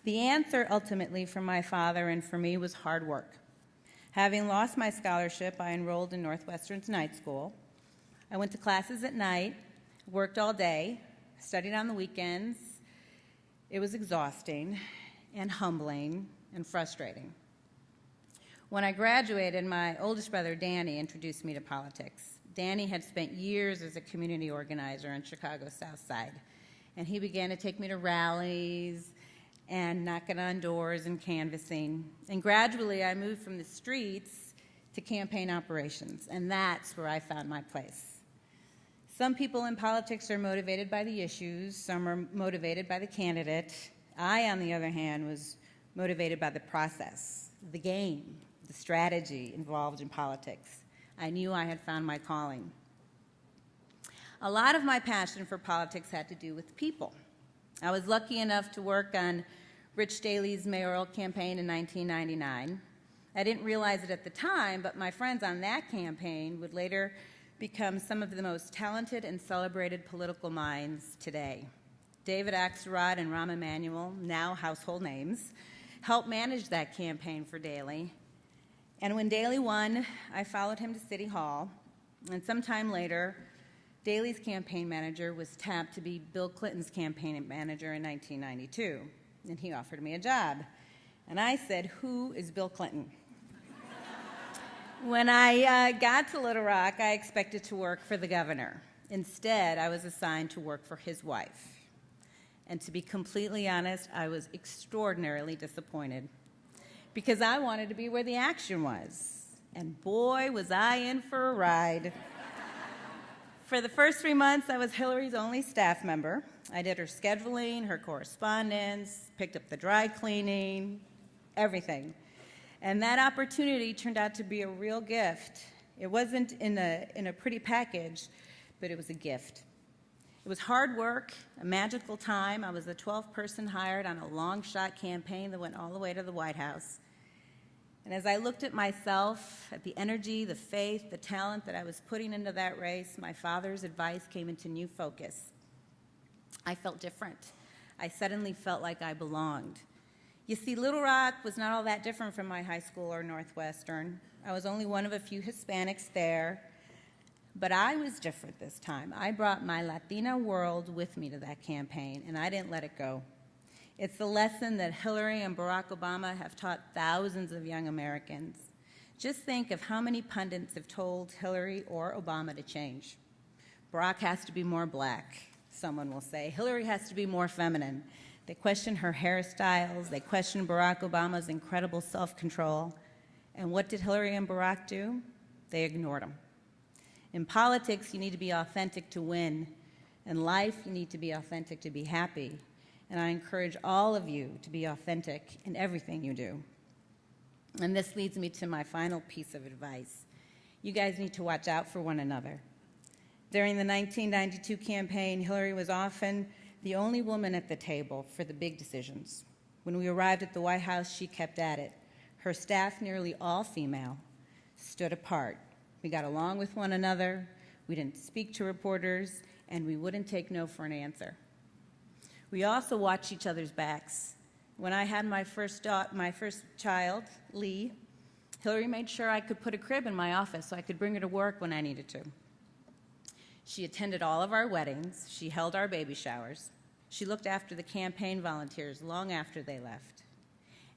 The answer ultimately for my father and for me was hard work. Having lost my scholarship, I enrolled in Northwestern's night school. I went to classes at night, worked all day, studied on the weekends. It was exhausting and humbling and frustrating. When I graduated, my oldest brother, Danny, introduced me to politics. Danny had spent years as a community organizer in Chicago's South Side, and he began to take me to rallies and knocking on doors and canvassing. And gradually, I moved from the streets to campaign operations, and that's where I found my place. Some people in politics are motivated by the issues, some are motivated by the candidate. I, on the other hand, was motivated by the process, the game, the strategy involved in politics. I knew I had found my calling. A lot of my passion for politics had to do with people. I was lucky enough to work on Rich Daley's mayoral campaign in 1999. I didn't realize it at the time, but my friends on that campaign would later become some of the most talented and celebrated political minds today. David Axelrod and Rahm Emanuel, now household names, helped manage that campaign for Daley. And when Daley won, I followed him to City Hall, and sometime later, Daley's campaign manager was tapped to be Bill Clinton's campaign manager in 1992, and he offered me a job. And I said, "Who is Bill Clinton?" When I got to Little Rock, I expected to work for the governor. Instead, I was assigned to work for his wife. And to be completely honest, I was extraordinarily disappointed because I wanted to be where the action was. And boy, was I in for a ride. For the first 3 months, I was Hillary's only staff member. I did her scheduling, her correspondence, picked up the dry cleaning, everything. And that opportunity turned out to be a real gift. It wasn't in a pretty package, but it was a gift. It was hard work, a magical time. I was the 12th person hired on a long-shot campaign that went all the way to the White House. And as I looked at myself, at the energy, the faith, the talent that I was putting into that race, my father's advice came into new focus. I felt different. I suddenly felt like I belonged. You see, Little Rock was not all that different from my high school or Northwestern. I was only one of a few Hispanics there, but I was different this time. I brought my Latina world with me to that campaign, and I didn't let it go. It's the lesson that Hillary and Barack Obama have taught thousands of young Americans. Just think of how many pundits have told Hillary or Obama to change. Barack has to be more black, someone will say. Hillary has to be more feminine. They question her hairstyles. They question Barack Obama's incredible self-control. And what did Hillary and Barack do? They ignored him. In politics, you need to be authentic to win. In life, you need to be authentic to be happy. And I encourage all of you to be authentic in everything you do. And this leads me to my final piece of advice. You guys need to watch out for one another. During the 1992 campaign, Hillary was often the only woman at the table for the big decisions. When we arrived at the White House, she kept at it. Her staff, nearly all female, stood apart. We got along with one another, we didn't speak to reporters, and we wouldn't take no for an answer. We also watched each other's backs. When I had my first child, Lee, Hillary made sure I could put a crib in my office so I could bring her to work when I needed to. She attended all of our weddings. She held our baby showers. She looked after the campaign volunteers long after they left.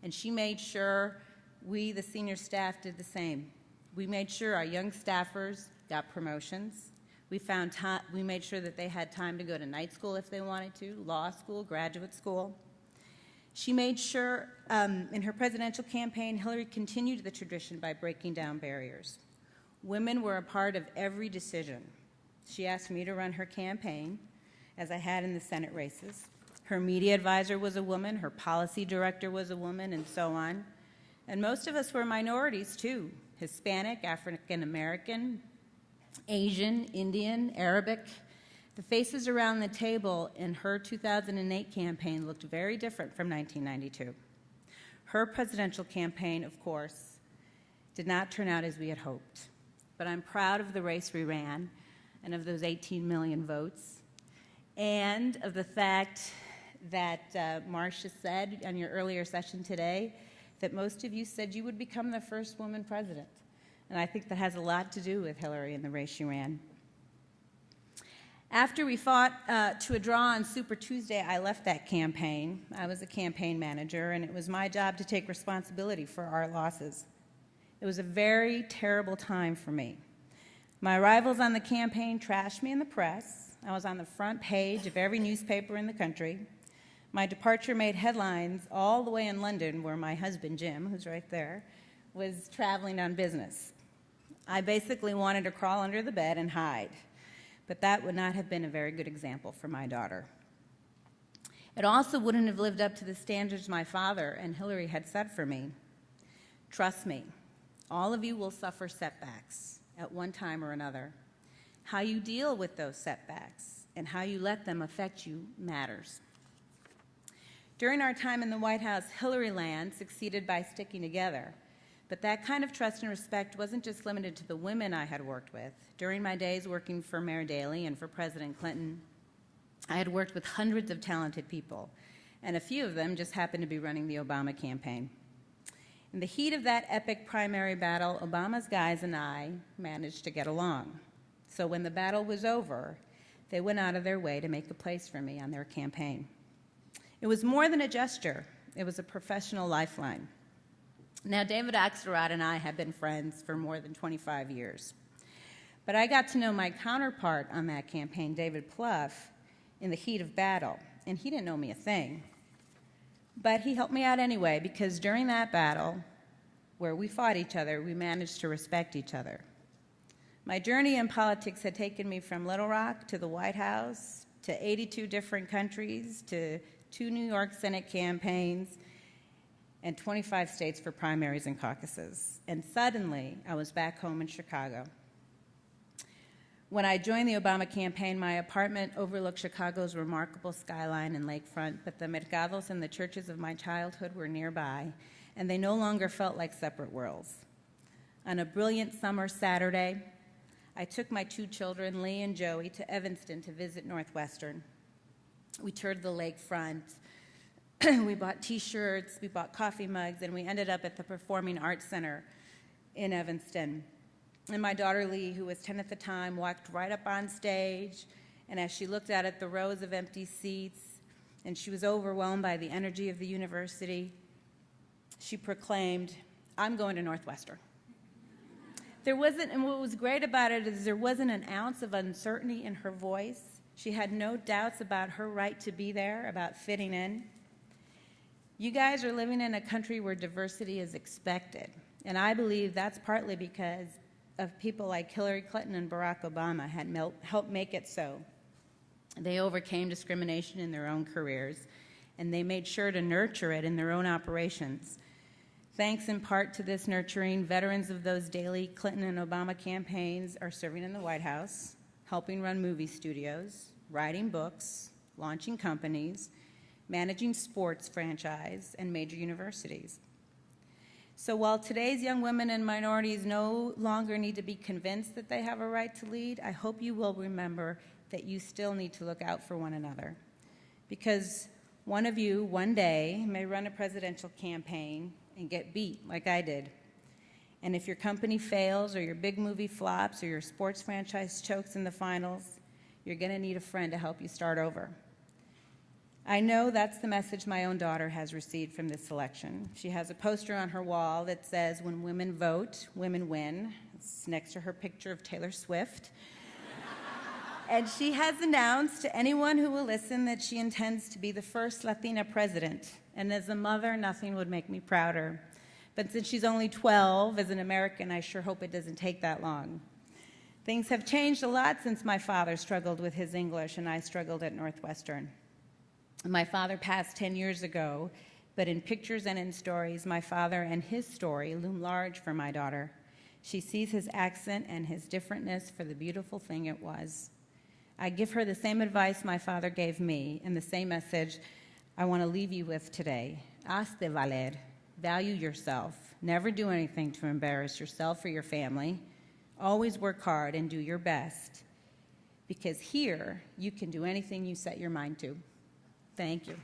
And she made sure we, the senior staff, did the same. We made sure our young staffers got promotions. We made sure that they had time to go to night school if they wanted to, law school, graduate school. She made sure in her presidential campaign, Hillary continued the tradition by breaking down barriers. Women were a part of every decision. She asked me to run her campaign, as I had in the Senate races. Her media advisor was a woman, her policy director was a woman, and so on. And most of us were minorities, too. Hispanic, African American, Asian, Indian, Arabic. The faces around the table in her 2008 campaign looked very different from 1992. Her presidential campaign, of course, did not turn out as we had hoped. But I'm proud of the race we ran and of those 18 million votes, and of the fact that Marcia said on your earlier session today, that most of you said you would become the first woman president. And I think that has a lot to do with Hillary and the race she ran. After we fought to a draw on Super Tuesday, I left that campaign. I was a campaign manager, and it was my job to take responsibility for our losses. It was a very terrible time for me. My rivals on the campaign trashed me in the press. I was on the front page of every newspaper in the country. My departure made headlines all the way in London, where my husband, Jim, who's right there, was traveling on business. I basically wanted to crawl under the bed and hide, but that would not have been a very good example for my daughter. It also wouldn't have lived up to the standards my father and Hillary had set for me. Trust me, all of you will suffer setbacks at one time or another. How you deal with those setbacks and how you let them affect you matters. During our time in the White House, Hillary Land succeeded by sticking together. But that kind of trust and respect wasn't just limited to the women I had worked with. During my days working for Mayor Daley and for President Clinton, I had worked with hundreds of talented people, and a few of them just happened to be running the Obama campaign. In the heat of that epic primary battle, Obama's guys and I managed to get along. So when the battle was over, they went out of their way to make a place for me on their campaign. It was more than a gesture. It was a professional lifeline. Now, David Axelrod and I have been friends for more than 25 years. But I got to know my counterpart on that campaign, David Plouffe, in the heat of battle, and he didn't know me a thing. But he helped me out anyway, because during that battle, where we fought each other, we managed to respect each other. My journey in politics had taken me from Little Rock to the White House, to 82 different countries, to 2 New York Senate campaigns, and 25 states for primaries and caucuses. And suddenly, I was back home in Chicago. When I joined the Obama campaign, my apartment overlooked Chicago's remarkable skyline and lakefront, but the mercados and the churches of my childhood were nearby, and they no longer felt like separate worlds. On a brilliant summer Saturday, I took my 2 children, Lee and Joey, to Evanston to visit Northwestern. We toured the lakefront. We bought T-shirts, we bought coffee mugs, and we ended up at the Performing Arts Center in Evanston. And my daughter Lee, who was 10 at the time, walked right up on stage, and as she looked out at the rows of empty seats, and she was overwhelmed by the energy of the university, she proclaimed, "I'm going to Northwestern." And what was great about it is there wasn't an ounce of uncertainty in her voice. She had no doubts about her right to be there, about fitting in. You guys are living in a country where diversity is expected, and I believe that's partly because of people like Hillary Clinton and Barack Obama had helped make it so. They overcame discrimination in their own careers, and they made sure to nurture it in their own operations. Thanks in part to this nurturing, veterans of those Daley, Clinton, and Obama campaigns are serving in the White House, helping run movie studios, writing books, launching companies, managing sports franchise, and major universities. So while today's young women and minorities no longer need to be convinced that they have a right to lead, I hope you will remember that you still need to look out for one another. Because one of you, one day, may run a presidential campaign and get beat like I did. And if your company fails, or your big movie flops, or your sports franchise chokes in the finals, you're going to need a friend to help you start over. I know that's the message my own daughter has received from this election. She has a poster on her wall that says, "When women vote, women win." It's next to her picture of Taylor Swift. And she has announced to anyone who will listen that she intends to be the first Latina president. And as a mother, nothing would make me prouder. But since she's only 12, as an American, I sure hope it doesn't take that long. Things have changed a lot since my father struggled with his English and I struggled at Northwestern. My father passed 10 years ago, but in pictures and in stories, my father and his story loom large for my daughter. She sees his accent and his differentness for the beautiful thing it was. I give her the same advice my father gave me, and the same message I want to leave you with today. Haz de valer. Value yourself. Never do anything to embarrass yourself or your family. Always work hard and do your best, because here you can do anything you set your mind to. Thank you.